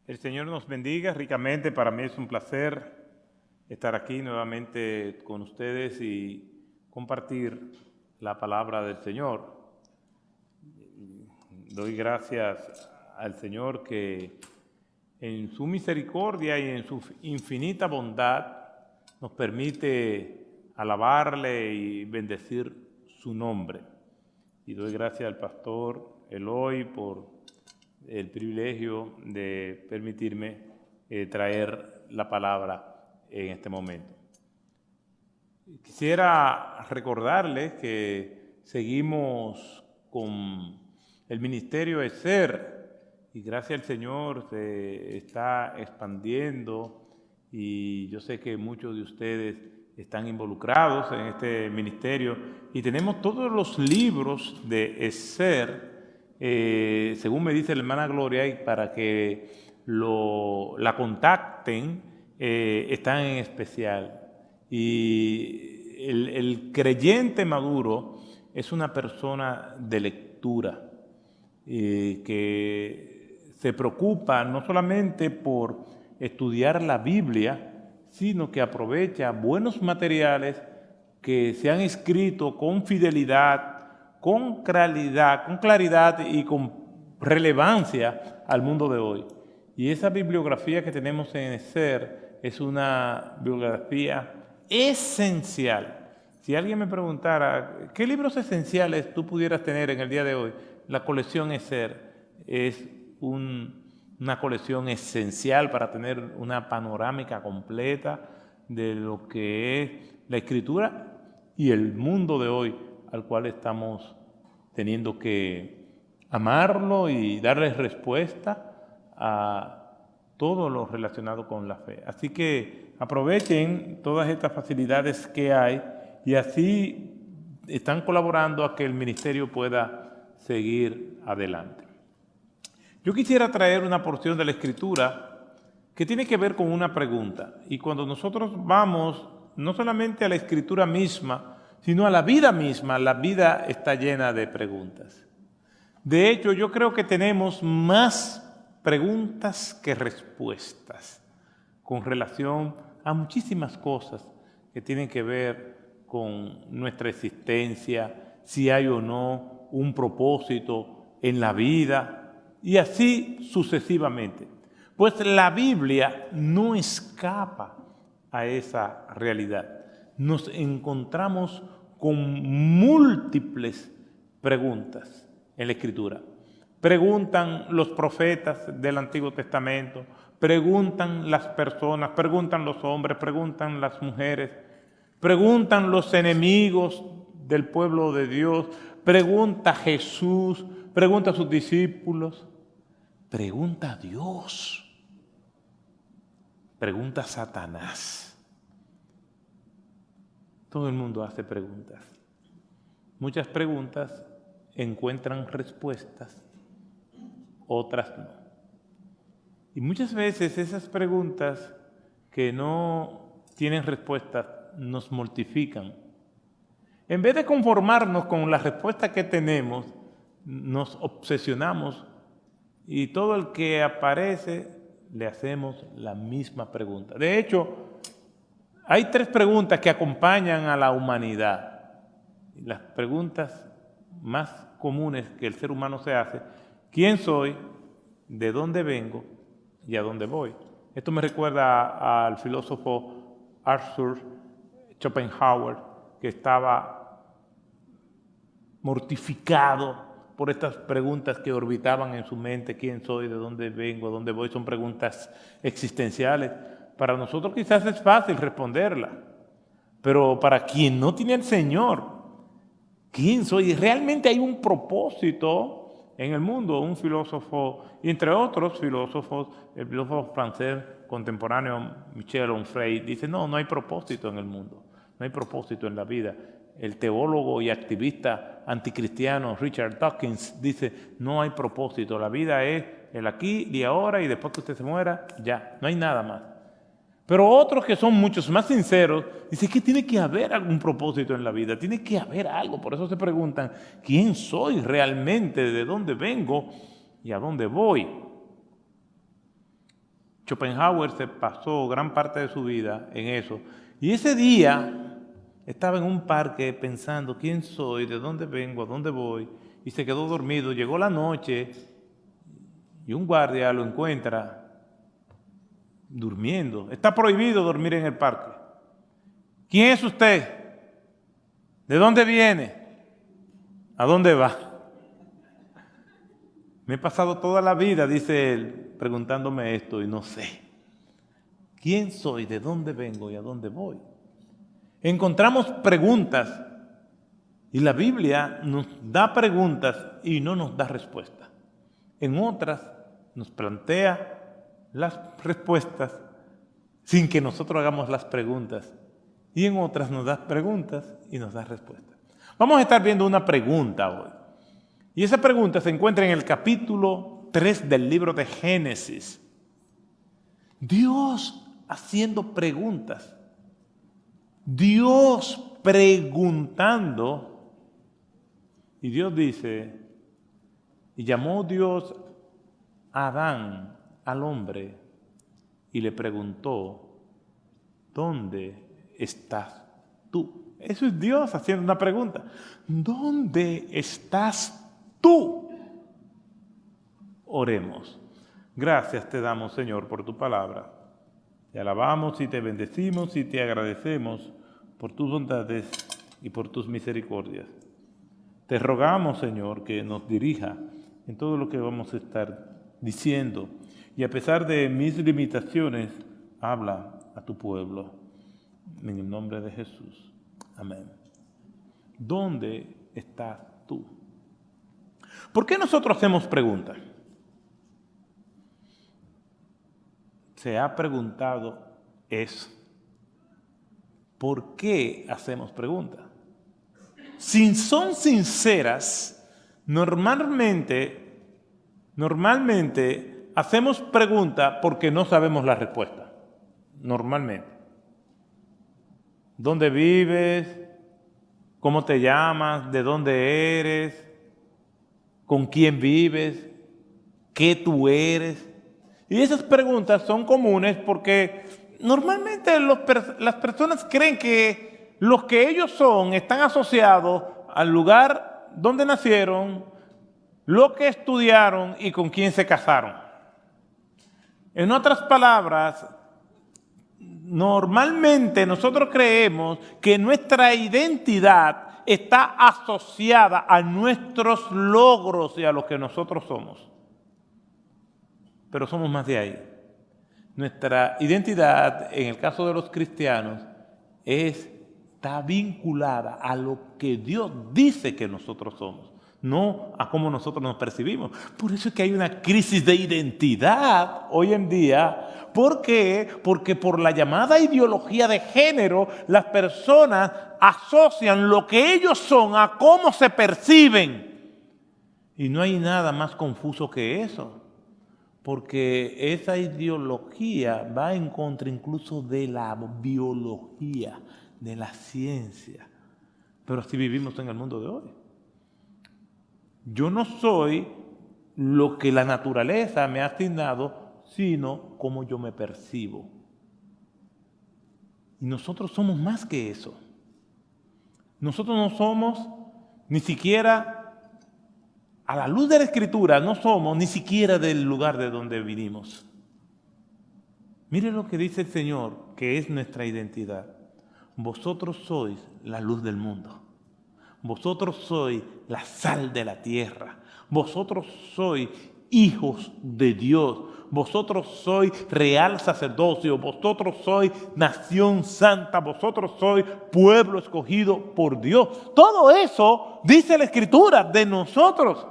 El Señor nos bendiga ricamente. Para mí es un placer estar aquí nuevamente con ustedes y compartir la palabra del Señor. Doy gracias al Señor que en su misericordia y en su infinita bondad nos permite alabarle y bendecir su nombre. Y doy gracias al pastor Eloy por el privilegio de permitirme traer la palabra en este momento. Quisiera recordarles que seguimos con el ministerio ESER y gracias al Señor se está expandiendo y yo sé que muchos de ustedes están involucrados en este ministerio y tenemos todos los libros de ESER, según me dice la hermana Gloria, y para que la contacten, están en especial. Y el creyente maduro es una persona de lectura, que se preocupa no solamente por estudiar la Biblia, sino que aprovecha buenos materiales que se han escrito con fidelidad, con claridad y con relevancia al mundo de hoy. Y esa bibliografía que tenemos en ESER es una bibliografía esencial. Si alguien me preguntara, ¿qué libros esenciales tú pudieras tener en el día de hoy? La colección ESER es una colección esencial para tener una panorámica completa de lo que es la Escritura y el mundo de hoy al cual estamos teniendo que amarlo y darle respuesta a todo lo relacionado con la fe. Así que aprovechen todas estas facilidades que hay y así están colaborando a que el ministerio pueda seguir adelante. Yo quisiera traer una porción de la Escritura que tiene que ver con una pregunta. Y cuando nosotros vamos no solamente a la Escritura misma, sino a la vida misma, la vida está llena de preguntas. De hecho, yo creo que tenemos más preguntas que respuestas con relación a muchísimas cosas que tienen que ver con nuestra existencia, si hay o no un propósito en la vida, y así sucesivamente. Pues la Biblia no escapa a esa realidad. Nos encontramos con múltiples preguntas en la Escritura. Preguntan los profetas del Antiguo Testamento, preguntan las personas, preguntan los hombres, preguntan las mujeres, preguntan los enemigos del pueblo de Dios, pregunta Jesús, pregunta a sus discípulos, pregunta a Dios, pregunta a Satanás. Todo el mundo hace preguntas. Muchas preguntas encuentran respuestas, otras no. Y muchas veces esas preguntas que no tienen respuestas nos mortifican. En vez de conformarnos con la respuesta que tenemos, nos obsesionamos y todo el que aparece le hacemos la misma pregunta. De hecho, hay 3 preguntas que acompañan a la humanidad. Las preguntas más comunes que el ser humano se hace: ¿quién soy? ¿De dónde vengo? ¿Y a dónde voy? Esto me recuerda al filósofo Arthur Schopenhauer, que estaba mortificado por estas preguntas que orbitaban en su mente: ¿quién soy? ¿De dónde vengo? ¿A dónde voy? Son preguntas existenciales. Para nosotros quizás es fácil responderla, pero para quien no tiene al Señor, ¿quién soy? Realmente hay un propósito en el mundo. Un filósofo, y entre otros filósofos, el filósofo francés contemporáneo Michel Onfray dice: no hay propósito en el mundo, no hay propósito en la vida. El teólogo y activista anticristiano Richard Dawkins dice: no hay propósito, la vida es el aquí y ahora, y después que usted se muera, ya, no hay nada más. Pero otros que son muchos más sinceros dicen que tiene que haber algún propósito en la vida, tiene que haber algo. Por eso se preguntan: ¿quién soy realmente? ¿De dónde vengo? ¿Y a dónde voy? Schopenhauer se pasó gran parte de su vida en eso. Y ese día estaba en un parque pensando quién soy, de dónde vengo, a dónde voy, y se quedó dormido. Llegó la noche y un guardia lo encuentra durmiendo. Está prohibido dormir en el parque. ¿Quién es usted? ¿De dónde viene? ¿A dónde va? Me he pasado toda la vida, dice él, preguntándome esto y no sé. ¿Quién soy? ¿De dónde vengo y a dónde voy? Encontramos preguntas y la Biblia nos da preguntas y no nos da respuestas. En otras nos plantea las respuestas sin que nosotros hagamos las preguntas. Y en otras nos da preguntas y nos da respuestas. Vamos a estar viendo una pregunta hoy. Y esa pregunta se encuentra en el capítulo 3 del libro de Génesis. Dios haciendo preguntas. Dios preguntando. Y Dios dice, y llamó Dios a Adán, al hombre, y le preguntó, ¿dónde estás tú? Eso es Dios haciendo una pregunta. ¿Dónde estás tú? Oremos. Gracias te damos, Señor, por tu palabra. Te alabamos y te bendecimos y te agradecemos por tus bondades y por tus misericordias. Te rogamos, Señor, que nos dirija en todo lo que vamos a estar diciendo. Y a pesar de mis limitaciones, habla a tu pueblo. En el nombre de Jesús. Amén. ¿Dónde estás tú? ¿Por qué nosotros hacemos preguntas? Se ha preguntado eso. ¿Por qué hacemos preguntas? Si son sinceras, normalmente hacemos preguntas porque no sabemos la respuesta. Normalmente. ¿Dónde vives? ¿Cómo te llamas? ¿De dónde eres? ¿Con quién vives? ¿Qué tú eres? Y esas preguntas son comunes porque normalmente las personas creen que los que ellos son están asociados al lugar donde nacieron, lo que estudiaron y con quién se casaron. En otras palabras, normalmente nosotros creemos que nuestra identidad está asociada a nuestros logros y a lo que nosotros somos. Pero somos más de ahí. Nuestra identidad, en el caso de los cristianos, está vinculada a lo que Dios dice que nosotros somos, no a cómo nosotros nos percibimos. Por eso es que hay una crisis de identidad hoy en día. ¿Por qué? Porque por la llamada ideología de género, las personas asocian lo que ellos son a cómo se perciben. Y no hay nada más confuso que eso. Porque esa ideología va en contra incluso de la biología, de la ciencia. Pero así vivimos en el mundo de hoy. Yo no soy lo que la naturaleza me ha asignado, sino cómo yo me percibo. Y nosotros somos más que eso. Nosotros no somos ni siquiera, a la luz de la Escritura, no somos ni siquiera del lugar de donde vinimos. Mire lo que dice el Señor, que es nuestra identidad. Vosotros sois la luz del mundo. Vosotros sois la sal de la tierra. Vosotros sois hijos de Dios. Vosotros sois real sacerdocio. Vosotros sois nación santa. Vosotros sois pueblo escogido por Dios. Todo eso dice la Escritura de nosotros.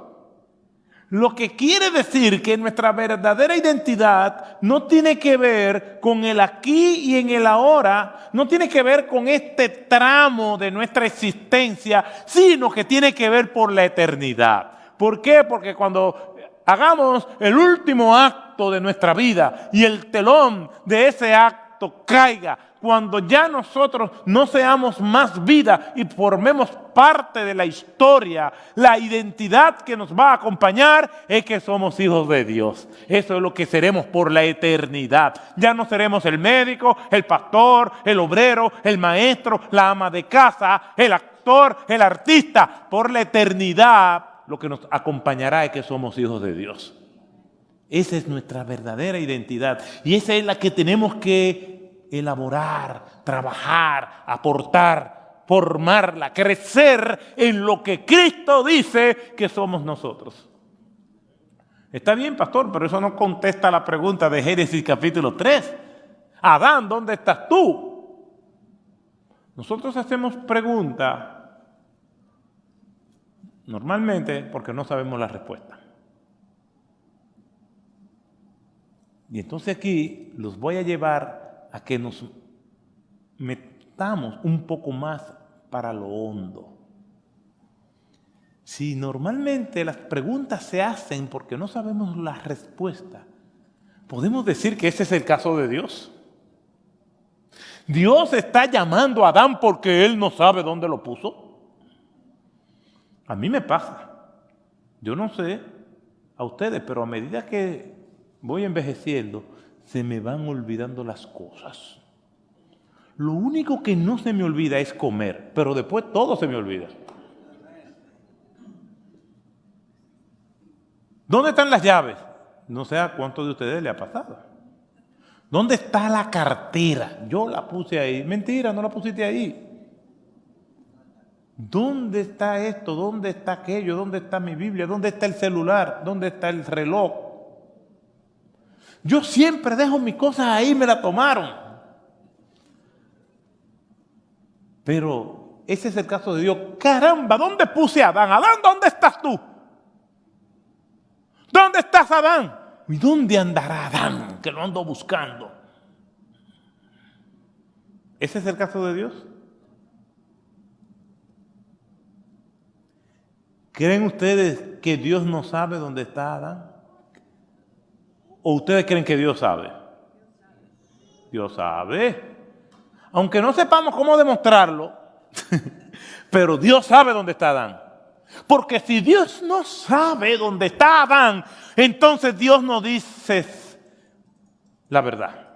Lo que quiere decir que nuestra verdadera identidad no tiene que ver con el aquí y en el ahora, no tiene que ver con este tramo de nuestra existencia, sino que tiene que ver por la eternidad. ¿Por qué? Porque cuando hagamos el último acto de nuestra vida y el telón de ese acto caiga, cuando ya nosotros no seamos más vida y formemos parte de la historia, la identidad que nos va a acompañar es que somos hijos de Dios. Eso es lo que seremos por la eternidad. Ya no seremos el médico, el pastor, el obrero, el maestro, la ama de casa, el actor, el artista. Por la eternidad lo que nos acompañará es que somos hijos de Dios. Esa es nuestra verdadera identidad y esa es la que tenemos que elaborar, trabajar, aportar, formarla, crecer en lo que Cristo dice que somos nosotros. Está bien, pastor, pero eso no contesta la pregunta de Génesis capítulo 3. Adán, ¿dónde estás tú? Nosotros hacemos preguntas normalmente porque no sabemos la respuesta. Y entonces aquí los voy a llevar a que nos metamos un poco más para lo hondo. Si normalmente las preguntas se hacen porque no sabemos la respuesta, podemos decir que ese es el caso de Dios. Dios está llamando a Adán porque él no sabe dónde lo puso. A mí me pasa. Yo no sé a ustedes, pero a medida que voy envejeciendo, se me van olvidando las cosas. Lo único que no se me olvida es comer, pero después todo se me olvida. ¿Dónde están las llaves? No sé a cuántos de ustedes le ha pasado. ¿Dónde está la cartera? Yo la puse ahí. Mentira, no la pusiste ahí. ¿Dónde está esto? ¿Dónde está aquello? ¿Dónde está mi Biblia? ¿Dónde está el celular? ¿Dónde está el reloj? Yo siempre dejo mis cosas ahí, me la tomaron. Pero ese es el caso de Dios. Caramba, ¿dónde puse a Adán? Adán, ¿dónde estás tú? ¿Dónde estás, Adán? ¿Y dónde andará Adán? Que lo ando buscando. ¿Ese es el caso de Dios? ¿Creen ustedes que Dios no sabe dónde está Adán? ¿O ustedes creen que Dios sabe? Dios sabe. Aunque no sepamos cómo demostrarlo, pero Dios sabe dónde está Adán. Porque si Dios no sabe dónde está Adán, entonces Dios no dice la verdad.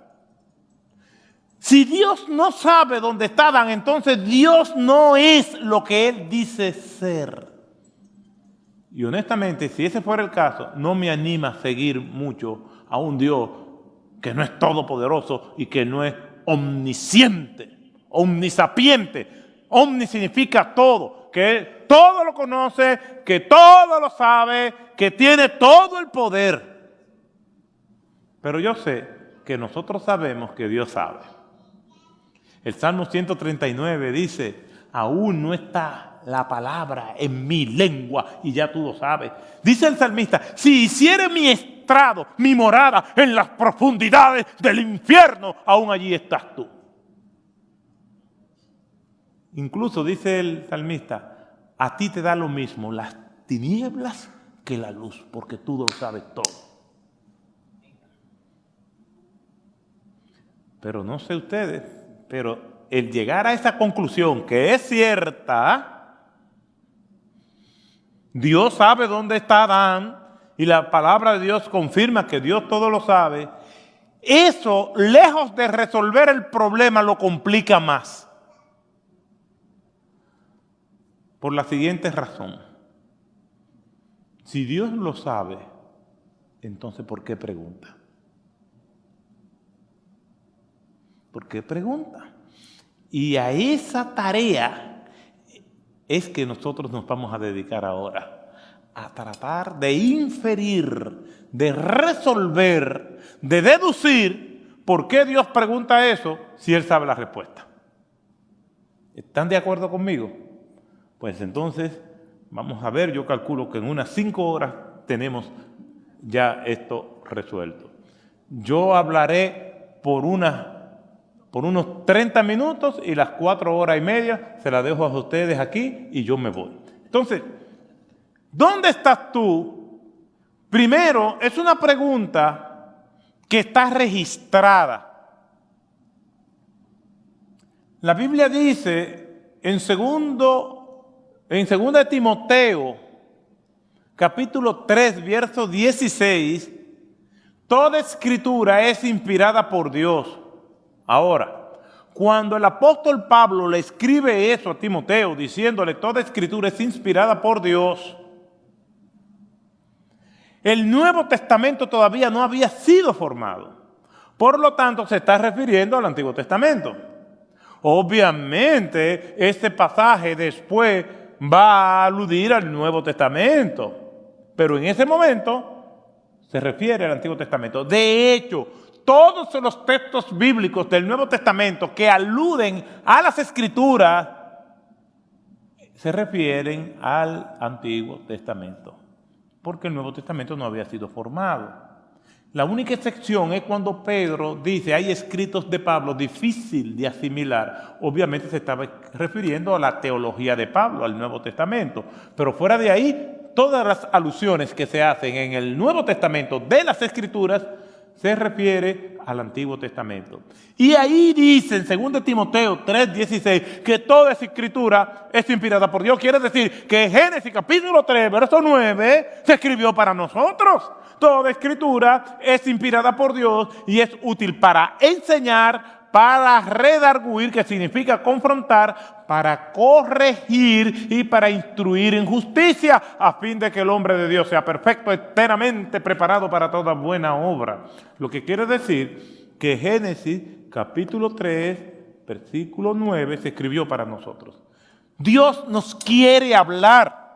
Si Dios no sabe dónde está Adán, entonces Dios no es lo que Él dice ser. Y honestamente, si ese fuera el caso, no me anima a seguir mucho a un Dios que no es todopoderoso y que no es omnisciente, omnisapiente. Omni significa todo, que Él todo lo conoce, que todo lo sabe, que tiene todo el poder. Pero yo sé que nosotros sabemos que Dios sabe. El Salmo 139 dice, aún no está la palabra en mi lengua y ya tú lo sabes. Dice el salmista, si hiciere mi estrado, mi morada en las profundidades del infierno, aún allí estás tú. Incluso dice el salmista, a ti te da lo mismo las tinieblas que la luz, porque tú lo sabes todo. Pero no sé ustedes, pero el llegar a esa conclusión que es cierta, Dios sabe dónde está Adán y la palabra de Dios confirma que Dios todo lo sabe, eso, lejos de resolver el problema, lo complica más. Por la siguiente razón. Si Dios lo sabe, entonces ¿por qué pregunta? ¿Por qué pregunta? Y a esa tarea es que nosotros nos vamos a dedicar ahora, a tratar de inferir, de resolver, de deducir por qué Dios pregunta eso si Él sabe la respuesta. ¿Están de acuerdo conmigo? Pues entonces, vamos a ver, yo calculo que en unas 5 horas tenemos ya esto resuelto. Yo hablaré por unos 30 minutos y las 4 horas y media se las dejo a ustedes aquí y yo me voy. Entonces, ¿dónde estás tú? Primero, es una pregunta que está registrada. La Biblia dice en segunda de Timoteo, capítulo 3, verso 16, toda escritura es inspirada por Dios. Ahora, cuando el apóstol Pablo le escribe eso a Timoteo, diciéndole toda escritura es inspirada por Dios, el Nuevo Testamento todavía no había sido formado. Por lo tanto, se está refiriendo al Antiguo Testamento. Obviamente, este pasaje después va a aludir al Nuevo Testamento, pero en ese momento se refiere al Antiguo Testamento. De hecho, todos los textos bíblicos del Nuevo Testamento que aluden a las Escrituras se refieren al Antiguo Testamento, porque el Nuevo Testamento no había sido formado. La única excepción es cuando Pedro dice, hay escritos de Pablo difícil de asimilar. Obviamente se estaba refiriendo a la teología de Pablo, al Nuevo Testamento. Pero fuera de ahí, todas las alusiones que se hacen en el Nuevo Testamento de las Escrituras se refiere al Antiguo Testamento. Y ahí dice en 2 Timoteo 3:16 que toda esa escritura es inspirada por Dios. Quiere decir que Génesis capítulo 3, verso 9 se escribió para nosotros. Toda escritura es inspirada por Dios y es útil para enseñar, para redarguir, que significa confrontar, para corregir y para instruir en justicia, a fin de que el hombre de Dios sea perfecto, enteramente preparado para toda buena obra. Lo que quiere decir que Génesis capítulo 3, versículo 9 se escribió para nosotros. Dios nos quiere hablar.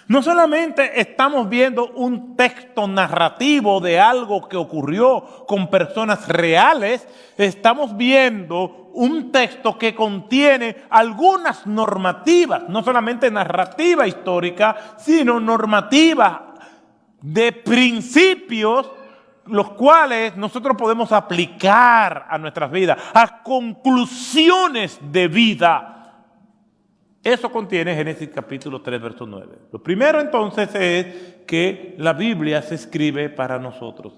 No solamente estamos viendo un texto narrativo de algo que ocurrió con personas reales, estamos viendo un texto que contiene algunas normativas, no solamente narrativa histórica, sino normativa de principios, los cuales nosotros podemos aplicar a nuestras vidas, a conclusiones de vida. Eso contiene Génesis capítulo 3, verso 9. Lo primero entonces es que la Biblia se escribe para nosotros.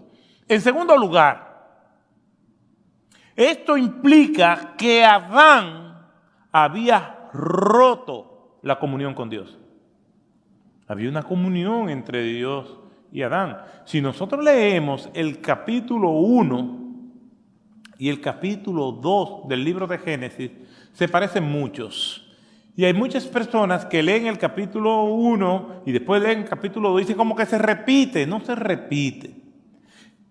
En segundo lugar, esto implica que Adán había roto la comunión con Dios. Había una comunión entre Dios y Adán. Si nosotros leemos el capítulo 1 y el capítulo 2 del libro de Génesis, se parecen muchos. Y hay muchas personas que leen el capítulo 1 y después leen el capítulo 2 y dicen como que se repite. No se repite.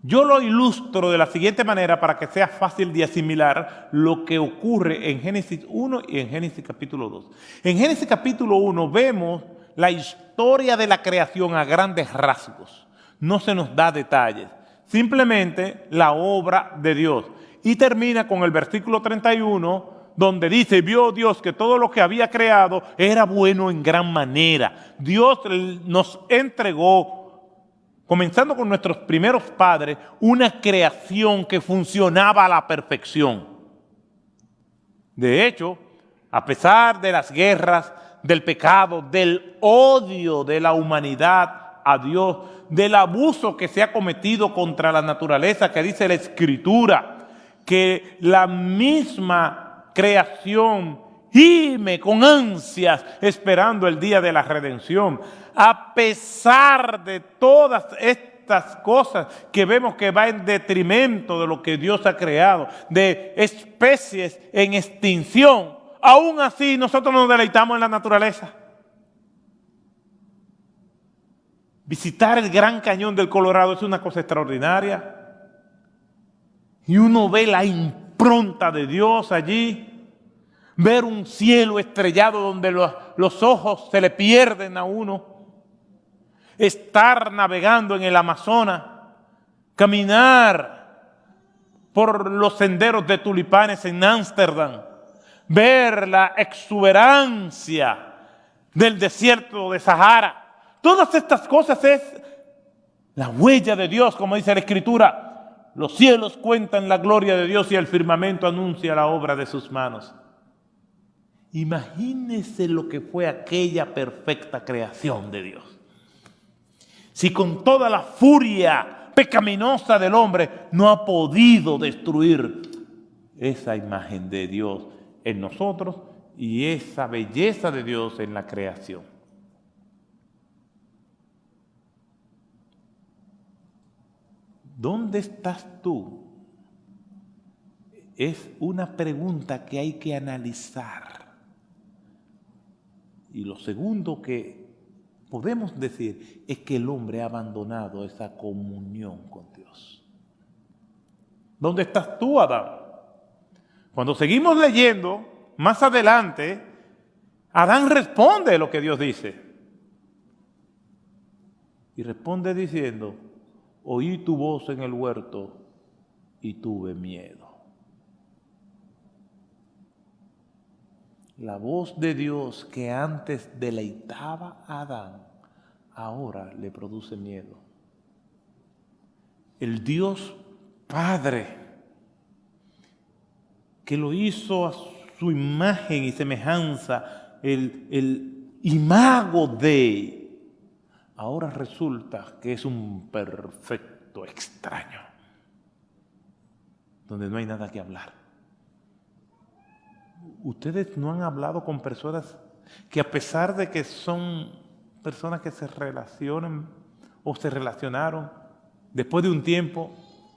Yo lo ilustro de la siguiente manera para que sea fácil de asimilar lo que ocurre en Génesis 1 y en Génesis capítulo 2. En Génesis capítulo 1 vemos la historia de la creación a grandes rasgos. No se nos da detalles. Simplemente la obra de Dios. Y termina con el versículo 31, donde dice, vio Dios que todo lo que había creado era bueno en gran manera. Dios nos entregó, comenzando con nuestros primeros padres, una creación que funcionaba a la perfección. De hecho, a pesar de las guerras, del pecado, del odio de la humanidad a Dios, del abuso que se ha cometido contra la naturaleza, que dice la Escritura, que la misma creación gime con ansias esperando el día de la redención. A pesar de todas estas cosas que vemos que va en detrimento de lo que Dios ha creado, de especies en extinción, aún así nosotros nos deleitamos en la naturaleza. Visitar el Gran Cañón del Colorado es una cosa extraordinaria. Y uno ve la impronta de Dios allí. Ver un cielo estrellado donde los ojos se le pierden a uno. Estar navegando en el Amazonas. Caminar por los senderos de tulipanes en Ámsterdam. Ver la exuberancia del desierto de Sahara. Todas estas cosas es la huella de Dios, como dice la Escritura. Los cielos cuentan la gloria de Dios y el firmamento anuncia la obra de sus manos. Imagínese lo que fue aquella perfecta creación de Dios. Si con toda la furia pecaminosa del hombre no ha podido destruir esa imagen de Dios en nosotros y esa belleza de Dios en la creación. ¿Dónde estás tú? Es una pregunta que hay que analizar. Y lo segundo que podemos decir es que el hombre ha abandonado esa comunión con Dios. ¿Dónde estás tú, Adán? Cuando seguimos leyendo, más adelante, Adán responde lo que Dios dice. Y responde diciendo, oí tu voz en el huerto y tuve miedo. La voz de Dios que antes deleitaba a Adán, ahora le produce miedo. El Dios Padre, que lo hizo a su imagen y semejanza, el imago de, ahora resulta que es un perfecto extraño, donde no hay nada que hablar. Ustedes no han hablado con personas que, a pesar de que son personas que se relacionan o se relacionaron, después de un tiempo,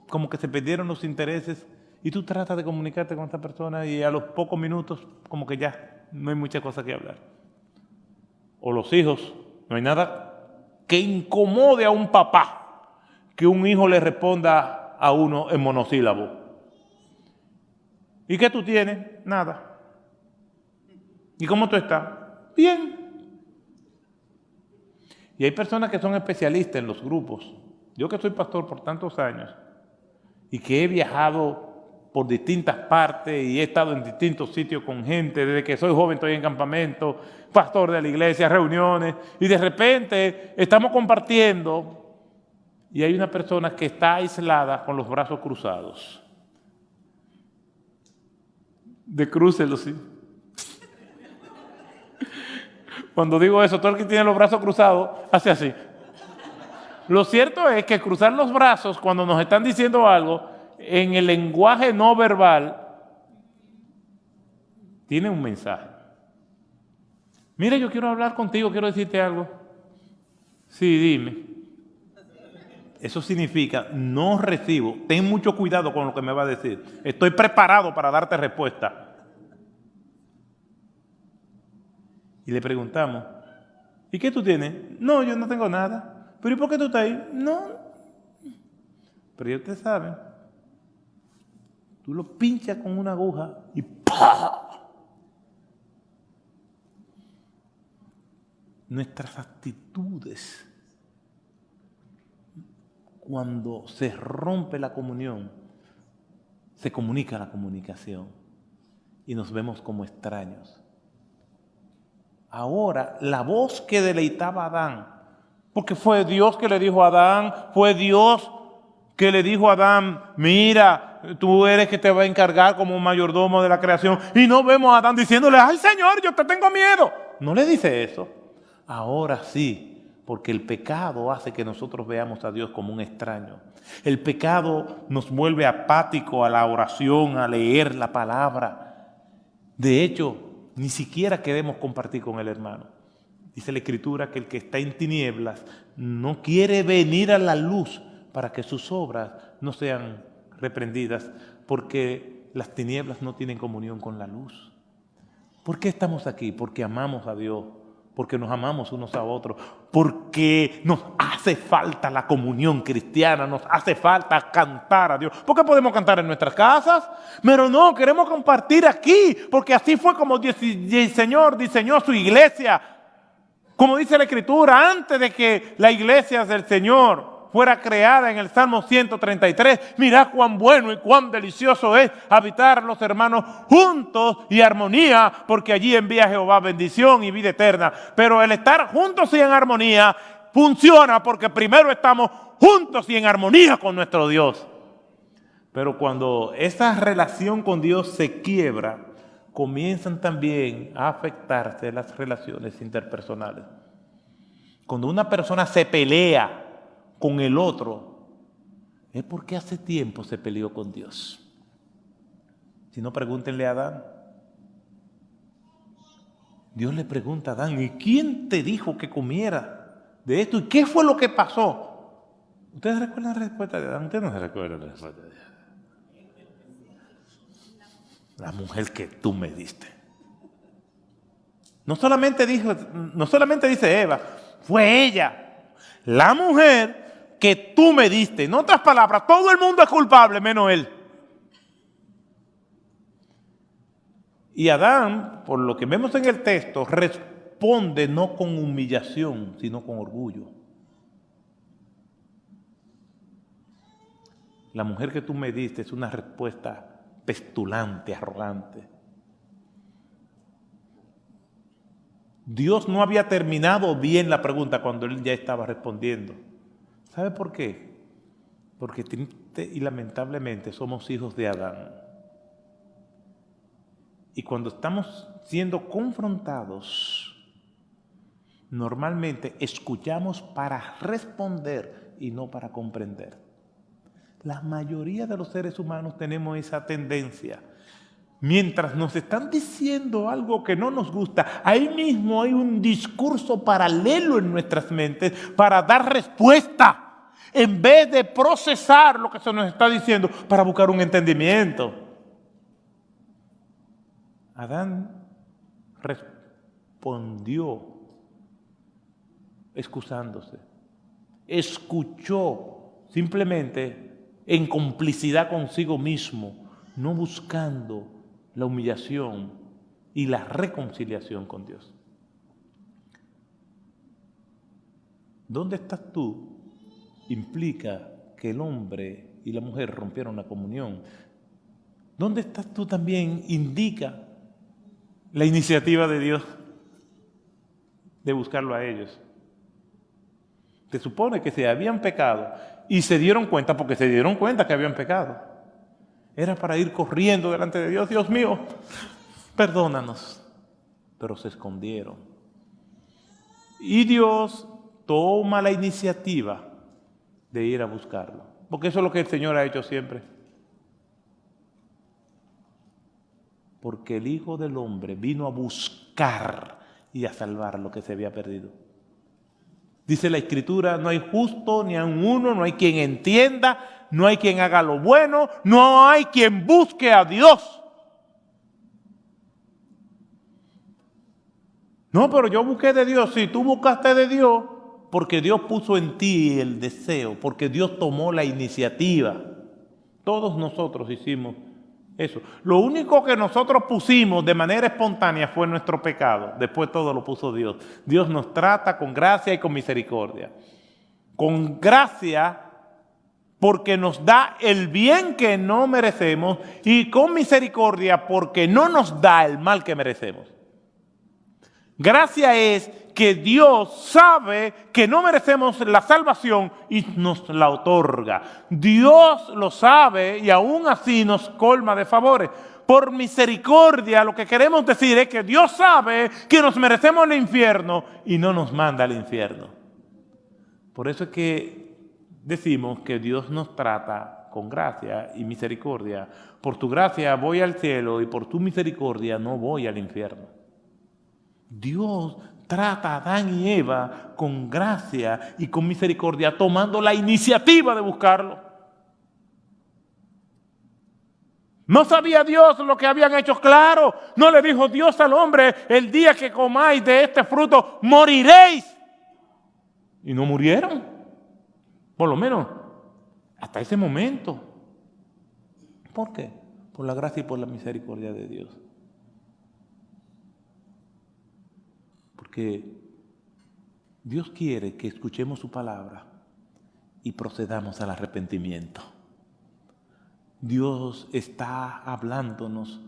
como que se perdieron los intereses, y tú tratas de comunicarte con esta persona y a los pocos minutos como que ya no hay mucha cosa que hablar? O los hijos, no hay nada que incomode a un papá que un hijo le responda a uno en monosílabo. ¿Y qué tú tienes? Nada. ¿Y cómo tú estás? Bien. Y hay personas que son especialistas en los grupos. Yo que soy pastor por tantos años y que he viajado por distintas partes y he estado en distintos sitios con gente, desde que soy joven estoy en campamento, pastor de la iglesia, reuniones, y de repente estamos compartiendo y hay una persona que está aislada con los brazos cruzados. Decrúcelo, sí. Cuando digo eso, todo el que tiene los brazos cruzados hace así. Lo cierto es que cruzar los brazos cuando nos están diciendo algo en el lenguaje no verbal tiene un mensaje. Mira, yo quiero hablar contigo, quiero decirte algo. Sí, dime. Eso significa no recibo. Ten mucho cuidado con lo que me va a decir. Estoy preparado para darte respuesta. Y le preguntamos, ¿y qué tú tienes? No, yo no tengo nada. ¿Pero y por qué tú estás ahí? No. Pero ya ustedes saben, tú lo pinchas con una aguja y ¡pah! Nuestras actitudes, cuando se rompe la comunión, se comunica la comunicación y nos vemos como extraños. Ahora, la voz que deleitaba a Adán, porque fue Dios que le dijo a Adán, fue Dios que le dijo a Adán, mira, tú eres que te va a encargar como mayordomo de la creación. Y no vemos a Adán diciéndole, ay Señor, yo te tengo miedo. No le dice eso. Ahora sí, porque el pecado hace que nosotros veamos a Dios como un extraño. El pecado nos vuelve apático a la oración, a leer la palabra. De hecho, ni siquiera queremos compartir con el hermano. Dice la Escritura que el que está en tinieblas no quiere venir a la luz para que sus obras no sean reprendidas, porque las tinieblas no tienen comunión con la luz. ¿Por qué estamos aquí? Porque amamos a Dios, porque nos amamos unos a otros, porque nos hace falta la comunión cristiana, nos hace falta cantar a Dios. ¿Por qué podemos cantar en nuestras casas? Pero no, queremos compartir aquí, porque así fue como el Señor diseñó su iglesia. Como dice la Escritura, antes de que la iglesia del Señor fuera creada en el Salmo 133, mirad cuán bueno y cuán delicioso es habitar los hermanos juntos y armonía, porque allí envía Jehová bendición y vida eterna. Pero el estar juntos y en armonía funciona porque primero estamos juntos y en armonía con nuestro Dios. Pero cuando esa relación con Dios se quiebra, comienzan también a afectarse las relaciones interpersonales. Cuando una persona se pelea con el otro, es porque hace tiempo se peleó con Dios. Si no, pregúntenle a Adán. Dios le pregunta a Adán, ¿y quién te dijo que comiera de esto? ¿Y qué fue lo que pasó? ¿Ustedes recuerdan la respuesta de Adán? Ustedes no se recuerdan la respuesta de Adán. La mujer que tú me diste. No solamente dice Eva, fue ella, la mujer que tú me diste. En otras palabras, todo el mundo es culpable menos él. Y Adán, por lo que vemos en el texto, responde no con humillación, sino con orgullo. La mujer que tú me diste es una respuesta petulante, arrogante. Dios no había terminado bien la pregunta cuando él ya estaba respondiendo. ¿Sabe por qué? Porque triste y lamentablemente somos hijos de Adán. Y cuando estamos siendo confrontados, normalmente escuchamos para responder y no para comprender. La mayoría de los seres humanos tenemos esa tendencia. Mientras nos están diciendo algo que no nos gusta, ahí mismo hay un discurso paralelo en nuestras mentes para dar respuesta, en vez de procesar lo que se nos está diciendo para buscar un entendimiento. Adán respondió excusándose, escuchó simplemente en complicidad consigo mismo, no buscando la humillación y la reconciliación con Dios. ¿Dónde estás tú? Implica que el hombre y la mujer rompieron la comunión. ¿Dónde estás tú también? Indica la iniciativa de Dios de buscarlo a ellos. Se supone que se habían pecado y se dieron cuenta, porque se dieron cuenta que habían pecado. Era para ir corriendo delante de Dios. Dios mío, perdónanos. Pero se escondieron. Y Dios toma la iniciativa de ir a buscarlo. Porque eso es lo que el Señor ha hecho siempre. Porque el Hijo del Hombre vino a buscar y a salvar lo que se había perdido. Dice la Escritura, no hay justo ni a uno, no hay quien entienda, no hay quien haga lo bueno, no hay quien busque a Dios. No, pero yo busqué de Dios. Sí, tú buscaste de Dios porque Dios puso en ti el deseo, porque Dios tomó la iniciativa. Todos nosotros hicimos eso. Lo único que nosotros pusimos de manera espontánea fue nuestro pecado. Después todo lo puso Dios. Dios nos trata con gracia y con misericordia. Con gracia porque nos da el bien que no merecemos y con misericordia porque no nos da el mal que merecemos. Gracia es que Dios sabe que no merecemos la salvación y nos la otorga. Dios lo sabe y aún así nos colma de favores. Por misericordia lo que queremos decir es que Dios sabe que nos merecemos el infierno y no nos manda al infierno. Por eso es que decimos que Dios nos trata con gracia y misericordia. Por tu gracia voy al cielo y por tu misericordia no voy al infierno. Dios trata a Adán y Eva con gracia y con misericordia, tomando la iniciativa de buscarlo. ¿No sabía Dios lo que habían hecho? Claro, no le dijo Dios al hombre, el día que comáis de este fruto, moriréis. Y no murieron, por lo menos hasta ese momento. ¿Por qué? Por la gracia y por la misericordia de Dios. Porque Dios quiere que escuchemos su palabra y procedamos al arrepentimiento. Dios está hablándonos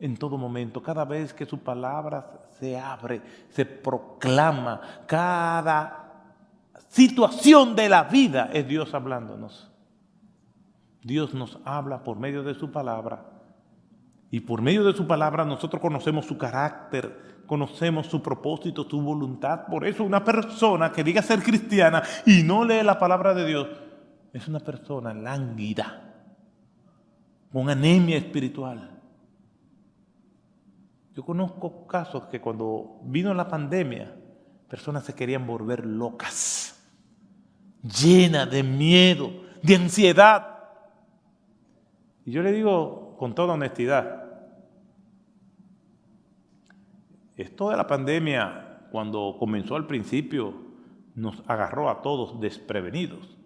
en todo momento. Cada vez que su palabra se abre, se proclama, cada situación de la vida es Dios hablándonos. Dios nos habla por medio de su palabra y por medio de su palabra nosotros conocemos su carácter, conocemos su propósito, su voluntad. Por eso una persona que diga ser cristiana y no lee la palabra de Dios es una persona lánguida, con anemia espiritual. Yo conozco casos que cuando vino la pandemia, personas se querían volver locas, llenas de miedo, de ansiedad. Y yo le digo con toda honestidad, esto de la pandemia, cuando comenzó al principio, nos agarró a todos desprevenidos.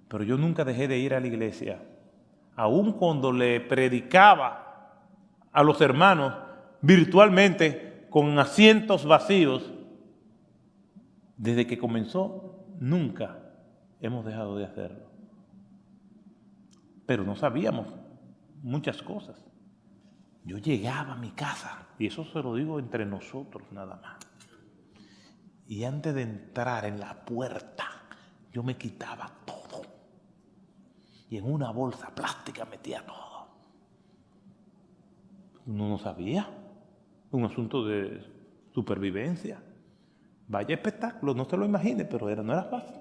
Pero yo nunca dejé de ir a la iglesia, aun cuando le predicaba a los hermanos virtualmente con asientos vacíos. Desde que comenzó, nunca hemos dejado de hacerlo. Pero no sabíamos muchas cosas. Yo llegaba a mi casa, y eso se lo digo entre nosotros nada más, y antes de entrar en la puerta, yo me quitaba todo. Y en una bolsa plástica metía todo. Uno no sabía. Un asunto de supervivencia. Vaya espectáculo, no se lo imagine, pero no era fácil.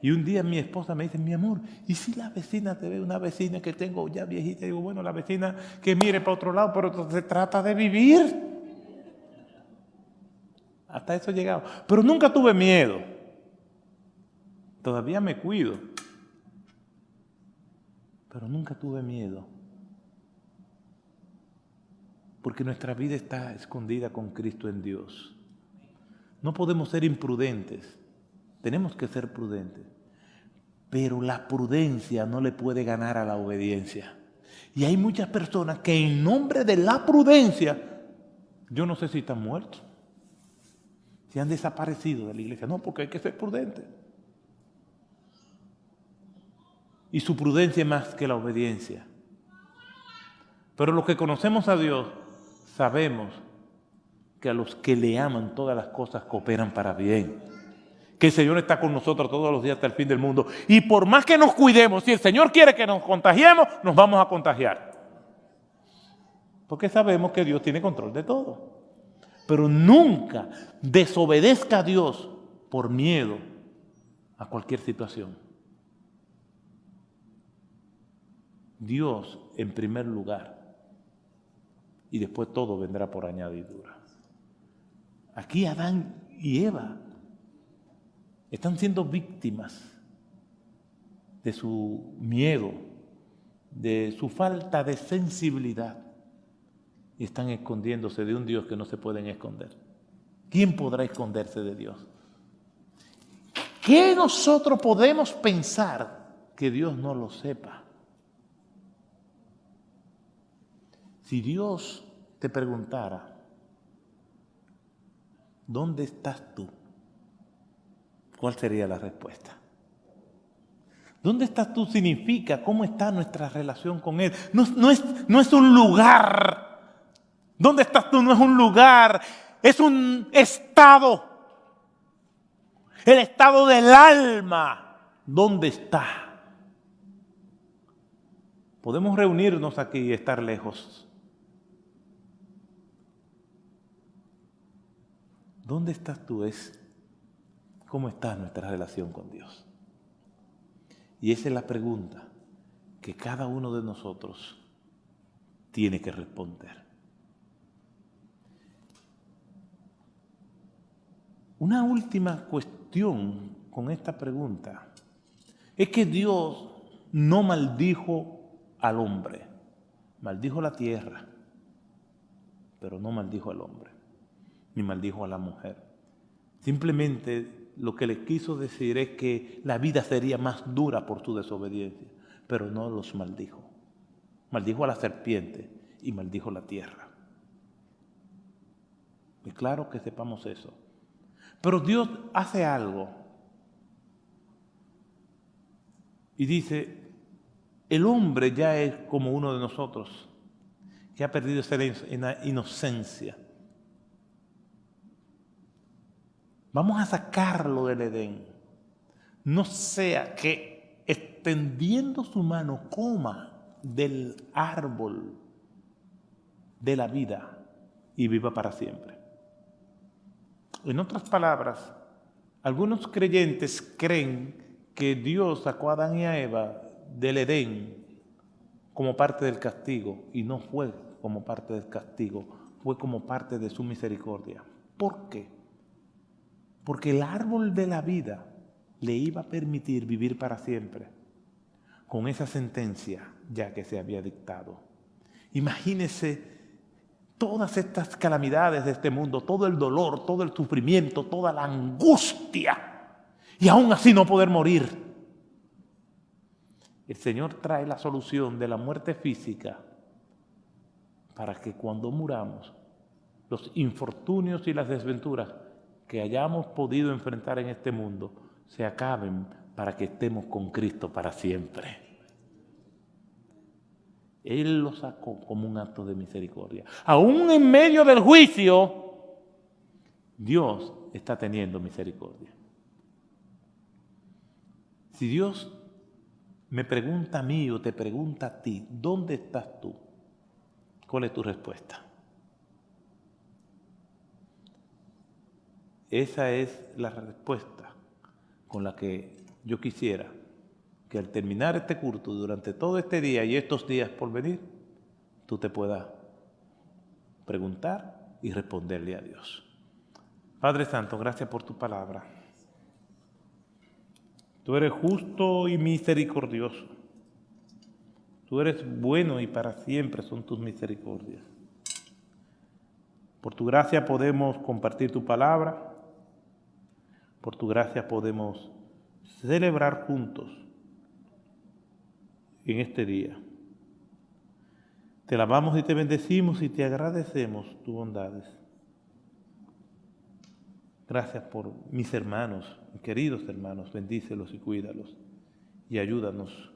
Y un día mi esposa me dice, mi amor, ¿y si la vecina te ve, una vecina que tengo ya viejita? Y digo, bueno, la vecina que mire para otro lado, pero se trata de vivir. Hasta eso llegaba. Pero nunca tuve miedo. Todavía me cuido. Pero nunca tuve miedo. Porque nuestra vida está escondida con Cristo en Dios. No podemos ser imprudentes. Tenemos que ser prudentes. Pero la prudencia no le puede ganar a la obediencia. Y hay muchas personas que en nombre de la prudencia, yo no sé si están muertos, si han desaparecido de la iglesia. No, porque hay que ser prudente. Y su prudencia es más que la obediencia. Pero los que conocemos a Dios, sabemos que a los que le aman todas las cosas cooperan para bien. Que el Señor está con nosotros todos los días hasta el fin del mundo. Y por más que nos cuidemos, si el Señor quiere que nos contagiemos, nos vamos a contagiar. Porque sabemos que Dios tiene control de todo. Pero nunca desobedezca a Dios por miedo a cualquier situación. Dios en primer lugar. Y después todo vendrá por añadidura. Aquí Adán y Eva están siendo víctimas de su miedo, de su falta de sensibilidad. Y están escondiéndose de un Dios que no se pueden esconder. ¿Quién podrá esconderse de Dios? ¿Qué nosotros podemos pensar que Dios no lo sepa? Si Dios te preguntara, ¿dónde estás tú? ¿Cuál sería la respuesta? ¿Dónde estás tú? Significa cómo está nuestra relación con Él. No es un lugar. ¿Dónde estás tú? No es un lugar, es un estado. El estado del alma. ¿Dónde está? Podemos reunirnos aquí y estar lejos. ¿Dónde estás tú? Es cómo está nuestra relación con Dios. Y esa es la pregunta que cada uno de nosotros tiene que responder. Una última cuestión con esta pregunta es que Dios no maldijo al hombre, maldijo la tierra, pero no maldijo al hombre, ni maldijo a la mujer. Simplemente lo que les quiso decir es que la vida sería más dura por su desobediencia, pero no los maldijo. Maldijo a la serpiente y maldijo la tierra. Es claro que sepamos eso. Pero Dios hace algo y dice, el hombre ya es como uno de nosotros, que ha perdido esa inocencia. Vamos a sacarlo del Edén. No sea que extendiendo su mano coma del árbol de la vida y viva para siempre. En otras palabras, algunos creyentes creen que Dios sacó a Adán y a Eva del Edén como parte del castigo, y no fue como parte del castigo, fue como parte de su misericordia. ¿Por qué? Porque el árbol de la vida le iba a permitir vivir para siempre con esa sentencia ya que se había dictado. Imagínese todas estas calamidades de este mundo, todo el dolor, todo el sufrimiento, toda la angustia, y aún así no poder morir. El Señor trae la solución de la muerte física para que cuando muramos, los infortunios y las desventuras que hayamos podido enfrentar en este mundo se acaben para que estemos con Cristo para siempre. Él lo sacó como un acto de misericordia. Aún en medio del juicio, Dios está teniendo misericordia. Si Dios me pregunta a mí o te pregunta a ti, ¿dónde estás tú? ¿Cuál es tu respuesta? Esa es la respuesta con la que yo quisiera que al terminar este culto, durante todo este día y estos días por venir, tú te puedas preguntar y responderle a Dios. Padre Santo, gracias por tu palabra. Tú eres justo y misericordioso. Tú eres bueno y para siempre son tus misericordias. Por tu gracia podemos compartir tu palabra. Por tu gracia podemos celebrar juntos en este día. Te alabamos y te bendecimos y te agradecemos tus bondades. Gracias por mis hermanos, mis queridos hermanos, bendícelos y cuídalos y ayúdanos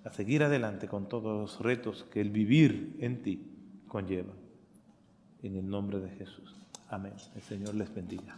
a seguir adelante con todos los retos que el vivir en ti conlleva. En el nombre de Jesús. Amén. El Señor les bendiga.